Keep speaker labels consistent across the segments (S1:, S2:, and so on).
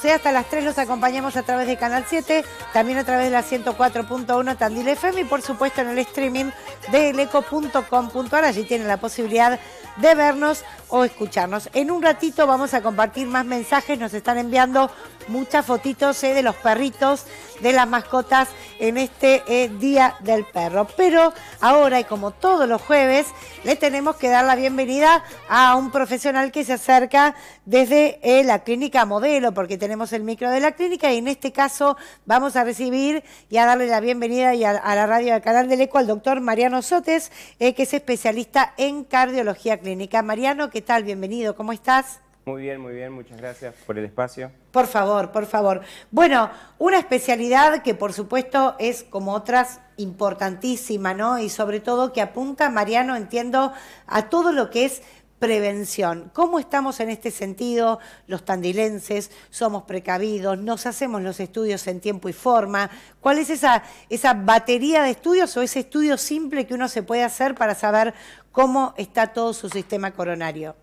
S1: Sí, hasta las 3 los acompañamos a través de Canal 7, también a través de la 104.1 Tandil FM y por supuesto en el streaming de eleco.com.ar. Allí tienen la posibilidad de vernos o escucharnos. En un ratito vamos a compartir más mensajes, nos están enviando muchas fotitos de los perritos, de las mascotas en este Día del Perro. Pero ahora, y como todos los jueves, le tenemos que dar la bienvenida a un profesional que se acerca desde la clínica Modelo, porque tenemos el micro de la clínica y en este caso vamos a recibir y a darle la bienvenida y a la radio del Canal del Eco al doctor Mariano Sotes, que es especialista en cardiología clínica. Mariano, ¿qué tal? Bienvenido, ¿cómo estás?
S2: Muy bien, muchas gracias por el espacio.
S1: Por favor, por favor. Bueno, una especialidad que por supuesto es como otras importantísima, ¿no? Y sobre todo que apunta, Mariano, entiendo, a todo lo que es prevención. ¿Cómo estamos en este sentido los tandilenses? ¿Somos precavidos? ¿Nos hacemos los estudios en tiempo y forma? ¿Cuál es esa batería de estudios o ese estudio simple que uno se puede hacer para saber cómo está todo su sistema coronario?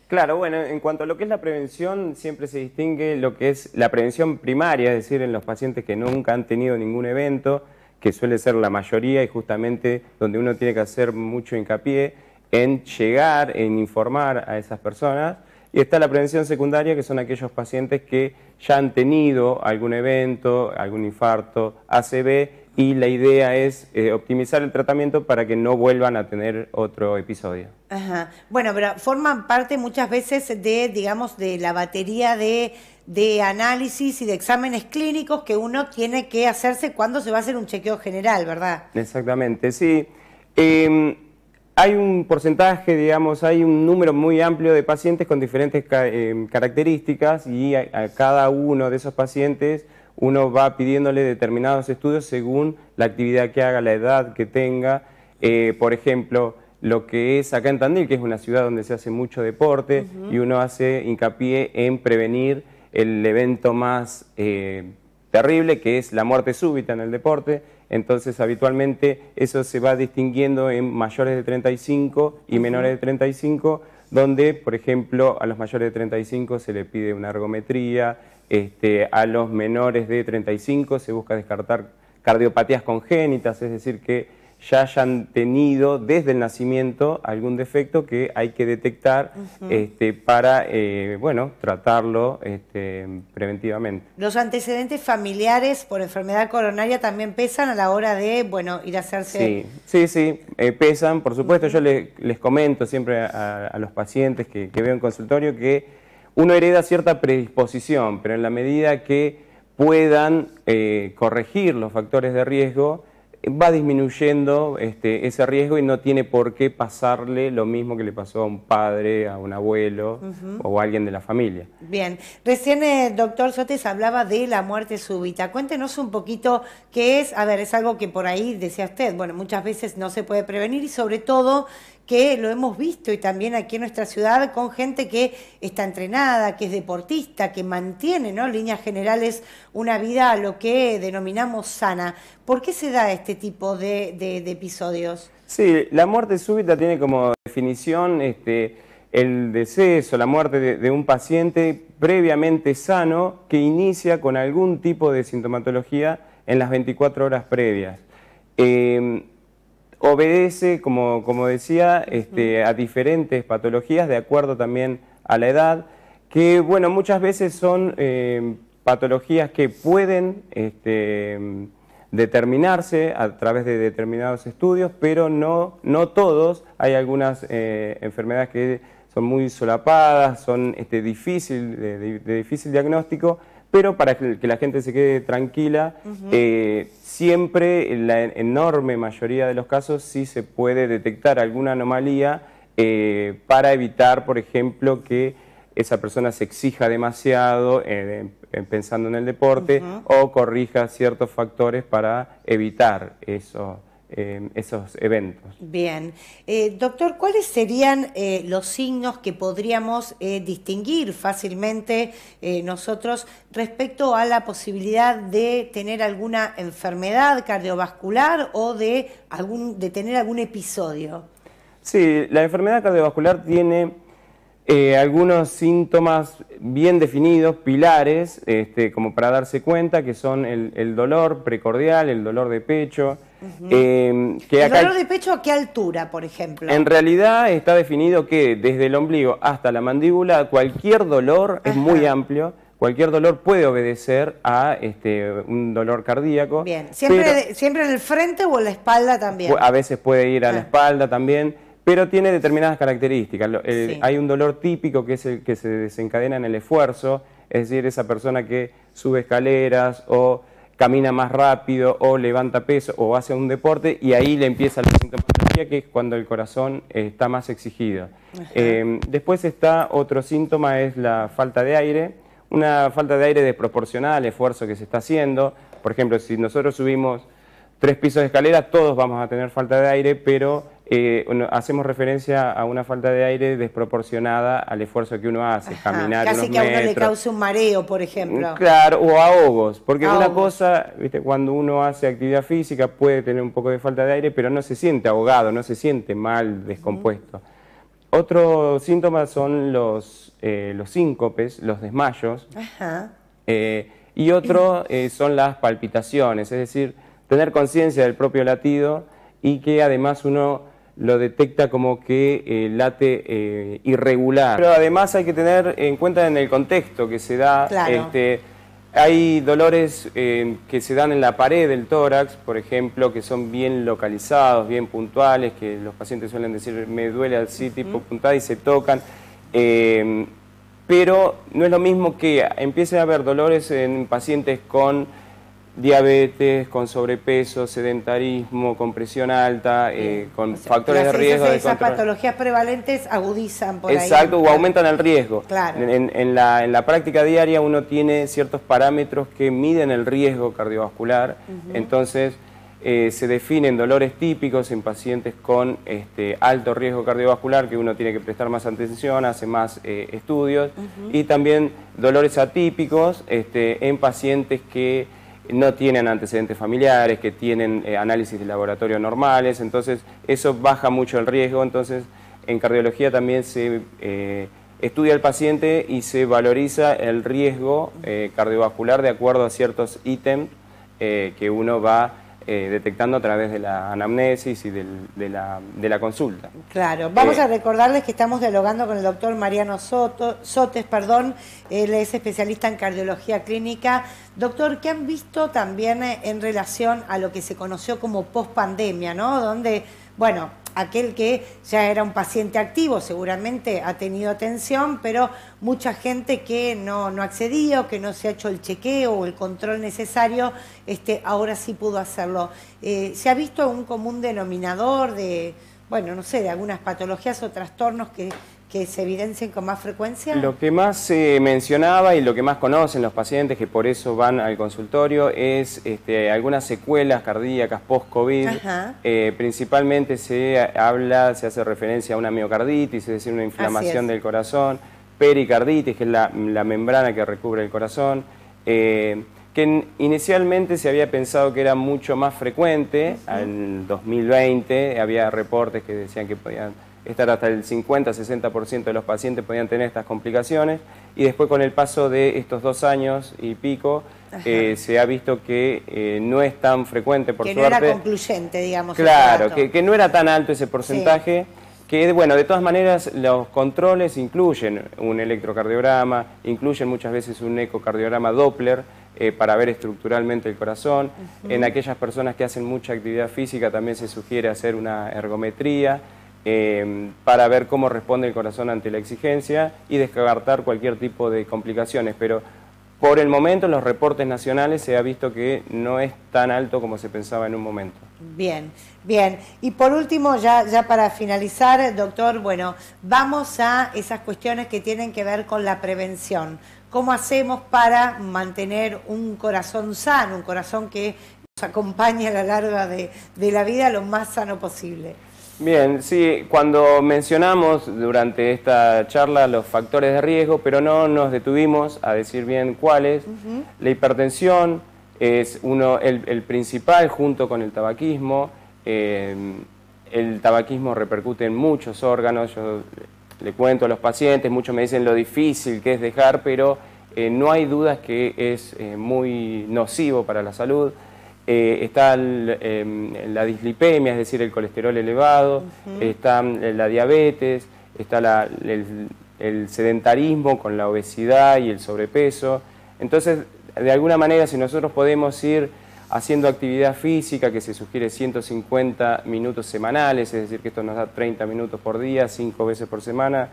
S2: Claro, bueno, en cuanto a lo que es la prevención, siempre se distingue lo que es la prevención primaria, es decir, en los pacientes que nunca han tenido ningún evento, que suele ser la mayoría y justamente donde uno tiene que hacer mucho hincapié en llegar, en informar a esas personas. Y está la prevención secundaria, que son aquellos pacientes que ya han tenido algún evento, algún infarto, ACV, y la idea es optimizar el tratamiento para que no vuelvan a tener otro episodio.
S1: Ajá. Bueno, pero forman parte muchas veces de, digamos, de la batería de análisis y de exámenes clínicos que uno tiene que hacerse cuando se va a hacer un chequeo general, ¿verdad?
S2: Exactamente, sí. Hay un porcentaje, digamos, hay un número muy amplio de pacientes con diferentes características y a cada uno de esos pacientes uno va pidiéndole determinados estudios según la actividad que haga, la edad que tenga. Por ejemplo, lo que es acá en Tandil, que es una ciudad donde se hace mucho deporte, y uno hace hincapié en prevenir el evento más terrible, que es la muerte súbita en el deporte. Entonces, habitualmente eso se va distinguiendo en mayores de 35 y menores de 35, donde, por ejemplo, a los mayores de 35 se le pide una ergometría, a los menores de 35 se busca descartar cardiopatías congénitas, es decir, que ya hayan tenido desde el nacimiento algún defecto que hay que detectar para, bueno, tratarlo preventivamente.
S1: ¿Los antecedentes familiares por enfermedad coronaria también pesan a la hora de, bueno, ir a hacerse?
S2: Sí, pesan, por supuesto. Yo les comento siempre a los pacientes que veo en consultorio que uno hereda cierta predisposición, pero en la medida que puedan corregir los factores de riesgo, va disminuyendo ese riesgo y no tiene por qué pasarle lo mismo que le pasó a un padre, a un abuelo o a alguien de la familia.
S1: Bien, recién el doctor Sotes hablaba de la muerte súbita. Cuéntenos un poquito qué es, a ver, es algo que por ahí decía usted, bueno, muchas veces no se puede prevenir y sobre todo que lo hemos visto y también aquí en nuestra ciudad con gente que está entrenada, que es deportista, que mantiene, ¿no?, en líneas generales una vida a lo que denominamos sana. ¿Por qué se da este tipo de episodios?
S2: Sí, la muerte súbita tiene como definición el deceso, la muerte de un paciente previamente sano que inicia con algún tipo de sintomatología en las 24 horas previas. Obedece, como decía, a diferentes patologías de acuerdo también a la edad, que bueno, muchas veces son patologías que pueden determinarse a través de determinados estudios, pero no todos. Hay algunas enfermedades que son muy solapadas, son de difícil diagnóstico, pero para que la gente se quede tranquila, siempre, en la enorme mayoría de los casos, sí se puede detectar alguna anomalía para evitar, por ejemplo, que esa persona se exija demasiado pensando en el deporte o corrija ciertos factores para evitar esos eventos.
S1: Bien. Doctor, ¿cuáles serían los signos que podríamos distinguir fácilmente nosotros respecto a la posibilidad de tener alguna enfermedad cardiovascular o de tener algún episodio?
S2: Sí, la enfermedad cardiovascular tiene Algunos síntomas bien definidos, pilares, como para darse cuenta, que son el dolor precordial, el dolor de pecho.
S1: ¿El dolor de pecho a qué altura, por ejemplo?
S2: En realidad está definido que desde el ombligo hasta la mandíbula, cualquier dolor es muy amplio. Cualquier dolor puede obedecer a un dolor cardíaco.
S1: Bien, ¿siempre en el frente o en la espalda también?
S2: A veces puede ir a la espalda también, pero tiene determinadas características. Hay un dolor típico que es el que se desencadena en el esfuerzo, es decir, esa persona que sube escaleras o camina más rápido o levanta peso o hace un deporte y ahí le empieza la sintomatología, que es cuando el corazón está más exigido. Después está otro síntoma, es la falta de aire. Una falta de aire desproporcionada al esfuerzo que se está haciendo. Por ejemplo, si nosotros subimos 3 pisos de escalera, todos vamos a tener falta de aire, pero hacemos referencia a una falta de aire desproporcionada al esfuerzo que uno hace, caminar
S1: casi
S2: unos
S1: que a uno
S2: metros.
S1: le cause un mareo, por ejemplo.
S2: Claro, o ahogos, porque una cosa, ¿viste? Cuando uno hace actividad física puede tener un poco de falta de aire, pero no se siente ahogado, no se siente mal, descompuesto. Otro síntoma son los síncopes, los desmayos, y otro son las palpitaciones, es decir, tener conciencia del propio latido y que además uno lo detecta como que late irregular. Pero además hay que tener en cuenta en el contexto que se da.
S1: Claro.
S2: Hay dolores que se dan en la pared del tórax, por ejemplo, que son bien localizados, bien puntuales, que los pacientes suelen decir, me duele así, tipo puntada, y se tocan. Pero no es lo mismo que empiece a haber dolores en pacientes con diabetes, con sobrepeso, sedentarismo, con presión alta, con factores de riesgo.
S1: Esas patologías prevalentes agudizan por ahí.
S2: Exacto, o aumentan el riesgo.
S1: Claro.
S2: En la práctica diaria uno tiene ciertos parámetros que miden el riesgo cardiovascular, entonces se definen dolores típicos en pacientes con alto riesgo cardiovascular, que uno tiene que prestar más atención, hace más estudios, y también dolores atípicos en pacientes que no tienen antecedentes familiares, que tienen análisis de laboratorio normales, entonces eso baja mucho el riesgo. Entonces en cardiología también se estudia al paciente y se valoriza el riesgo cardiovascular de acuerdo a ciertos ítems que uno va detectando a través de la anamnesis y de la consulta.
S1: Claro, vamos a recordarles que estamos dialogando con el doctor Mariano Sotes, él es especialista en cardiología clínica. Doctor, ¿qué han visto también en relación a lo que se conoció como post-pandemia, ¿no? Donde, bueno, aquel que ya era un paciente activo seguramente ha tenido atención, pero mucha gente que no accedía o que no se ha hecho el chequeo o el control necesario, ahora sí pudo hacerlo. ¿Se ha visto un común denominador de, bueno, no sé, de algunas patologías o trastornos que se evidencien con más frecuencia?
S2: Lo que más se mencionaba y lo que más conocen los pacientes, que por eso van al consultorio, es algunas secuelas cardíacas post-COVID. Principalmente se hace referencia a una miocarditis, es decir, una inflamación del corazón, pericarditis, que es la membrana que recubre el corazón, que inicialmente se había pensado que era mucho más frecuente. En 2020 había reportes que decían que podían estar hasta el 50-60% de los pacientes podían tener estas complicaciones, y después con el paso de estos 2 años y pico se ha visto que no es tan frecuente, por suerte.
S1: Que no era concluyente, digamos.
S2: Claro, que no era tan alto ese porcentaje, que bueno, de todas maneras los controles incluyen un electrocardiograma, incluyen muchas veces un ecocardiograma Doppler, para ver estructuralmente el corazón. En aquellas personas que hacen mucha actividad física también se sugiere hacer una ergometría, para ver cómo responde el corazón ante la exigencia y descartar cualquier tipo de complicaciones, pero por el momento en los reportes nacionales se ha visto que no es tan alto como se pensaba en un momento.
S1: Bien, bien. Y por último, ya para finalizar, doctor, bueno, vamos a esas cuestiones que tienen que ver con la prevención. ¿Cómo hacemos para mantener un corazón sano, un corazón que nos acompañe a lo largo de la vida lo más sano posible?
S2: Bien, sí, cuando mencionamos durante esta charla los factores de riesgo, pero no nos detuvimos a decir bien cuáles. La hipertensión es el principal, junto con el tabaquismo. El tabaquismo repercute en muchos órganos. Yo le cuento a los pacientes, muchos me dicen lo difícil que es dejar, pero no hay dudas que es muy nocivo para la salud. Está la dislipemia, es decir, el colesterol elevado, está la diabetes, está el sedentarismo con la obesidad y el sobrepeso. Entonces, de alguna manera, si nosotros podemos ir haciendo actividad física, que se sugiere 150 minutos semanales, es decir, que esto nos da 30 minutos por día, 5 veces por semana,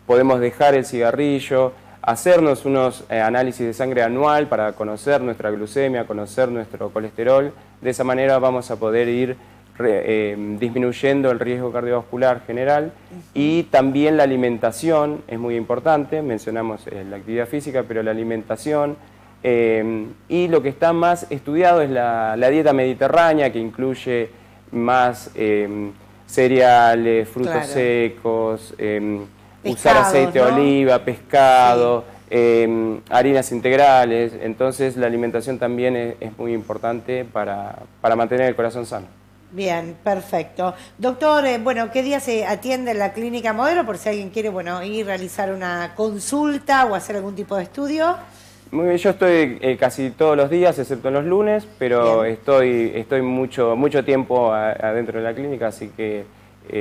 S2: podemos dejar el cigarrillo, hacernos unos análisis de sangre anual para conocer nuestra glucemia, conocer nuestro colesterol. De esa manera vamos a poder ir disminuyendo el riesgo cardiovascular general. Y también la alimentación es muy importante, mencionamos la actividad física, pero la alimentación y lo que está más estudiado es la dieta mediterránea, que incluye más cereales, frutos secos, usar aceite de oliva, pescado, harinas integrales. Entonces la alimentación también es muy importante para mantener el corazón sano.
S1: Bien, perfecto. Doctor, bueno, ¿qué día se atiende en la clínica Modelo? Por si alguien quiere, bueno, ir a realizar una consulta o hacer algún tipo de estudio.
S2: Muy bien, yo estoy casi todos los días, excepto en los lunes, pero estoy mucho tiempo adentro de la clínica, así que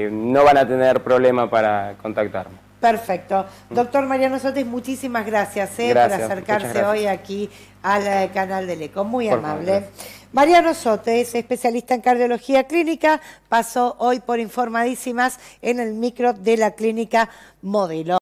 S2: no van a tener problema para contactarme.
S1: Perfecto. Doctor Mariano Sotis, muchísimas gracias, por acercarse hoy aquí al canal del ECO. Muy amable. Mariano Sotis, especialista en cardiología clínica, pasó hoy por Informadísimas en el micro de la clínica Modelo.